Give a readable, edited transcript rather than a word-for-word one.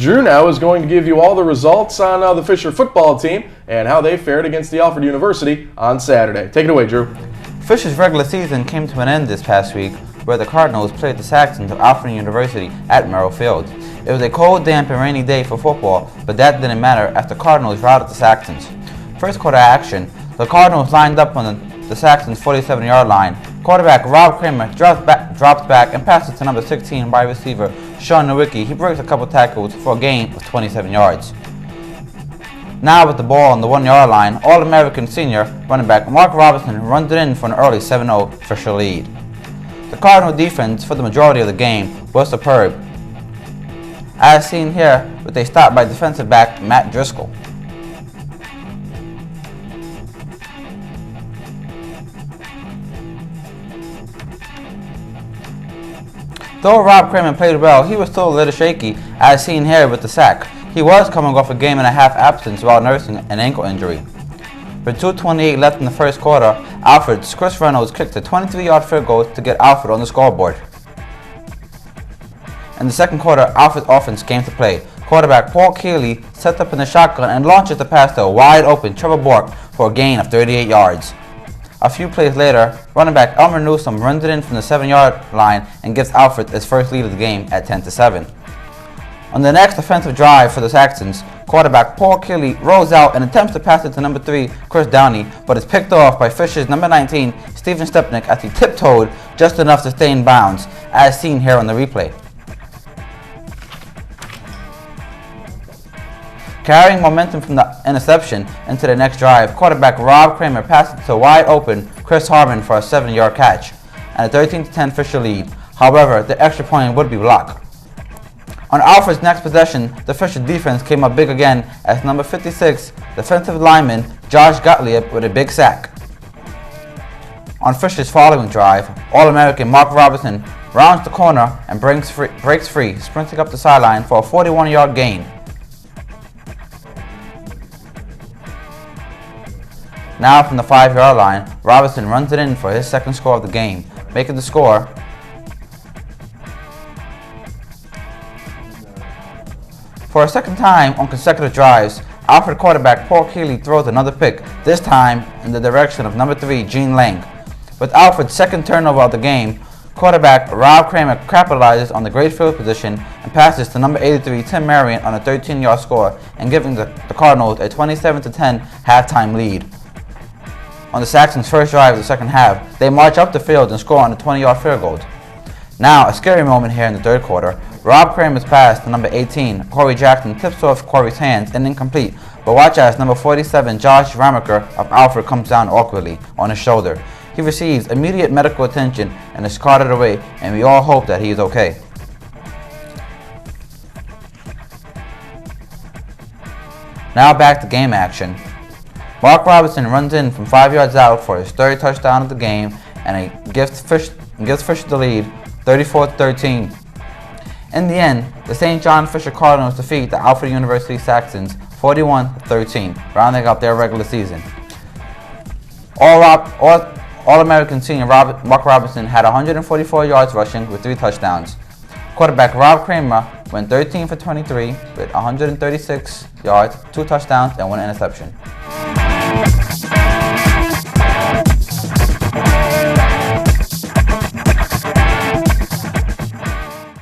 Drew now is going to give you all the results on the Fisher football team and how they fared against the Alfred University on Saturday. Take it away, Drew. Fisher's regular season came to an end this past week, where the Cardinals played the Saxons of Alfred University at Merrill Field. It was a cold, damp, and rainy day for football, but that didn't matter as the Cardinals routed the Saxons. First quarter action, the Cardinals lined up on the Saxons' 47-yard line. Quarterback Rob Kramer drops back and passes to number 16 wide receiver Sean Nowicki. He breaks a couple tackles for a gain of 27 yards. Now with the ball on the 1-yard line, All-American senior running back Mark Robinson runs it in for an early 7-0 Fisher lead. The Cardinal defense for the majority of the game was superb, as seen here with a stop by defensive back Matt Driscoll. Though Rob Kramer played well, he was still a little shaky, as seen here with the sack. He was coming off a game-and-a-half absence while nursing an ankle injury. With 2:28 left in the first quarter, Alfred's Chris Reynolds kicked a 23-yard field goal to get Alfred on the scoreboard. In the second quarter, Alfred's offense came to play. Quarterback Paul Keeley set up in the shotgun and launches the pass to a wide-open Trevor Bork for a gain of 38 yards. A few plays later, running back Elmer Newsom runs it in from the 7-yard line and gives Alfred his first lead of the game at 10-7. On the next offensive drive for the Saxons, quarterback Paul Keeley rolls out and attempts to pass it to number 3, Chris Downey, but is picked off by Fisher's number 19, Steven Stepnick, as he tiptoed just enough to stay in bounds, as seen here on the replay. Carrying momentum from the interception into the next drive, quarterback Rob Kramer passes to wide open Chris Harmon for a 7-yard catch and a 13-10 Fisher lead. However, the extra point would be blocked. On Alfred's next possession, the Fisher defense came up big again as number 56 defensive lineman Josh Gottlieb with a big sack. On Fisher's following drive, All-American Mark Robinson rounds the corner and breaks free, sprinting up the sideline for a 41-yard gain. Now from the 5-yard line, Robinson runs it in for his second score of the game, making the score for a second time on consecutive drives. Alfred quarterback Paul Keeley throws another pick, this time in the direction of number 3, Gene Lang. With Alfred's second turnover of the game, quarterback Rob Kramer capitalizes on the great field position and passes to number 83, Tim Marion, on a 13-yard score and giving the Cardinals a 27-10 halftime lead. On the Saxons' first drive of the second half, they march up the field and score on a 20-yard field goal. Now, a scary moment here in the third quarter. Rob Kramer's pass to number 18, Corey Jackson, tips off Corey's hands and incomplete, but watch as number 47, Josh Ramaker of Alfred, comes down awkwardly on his shoulder. He receives immediate medical attention and is carted away, and we all hope that he is okay. Now back to game action. Mark Robinson runs in from 5 yards out for his third touchdown of the game and gives Fisher the lead, 34-13. In the end, the St. John Fisher Cardinals defeat the Alfred University Saxons 41-13, rounding up their regular season. All-American senior Mark Robinson had 144 yards rushing with 3 touchdowns. Quarterback Rob Kramer went 13 for 23 with 136 yards, 2 touchdowns, and 1 interception.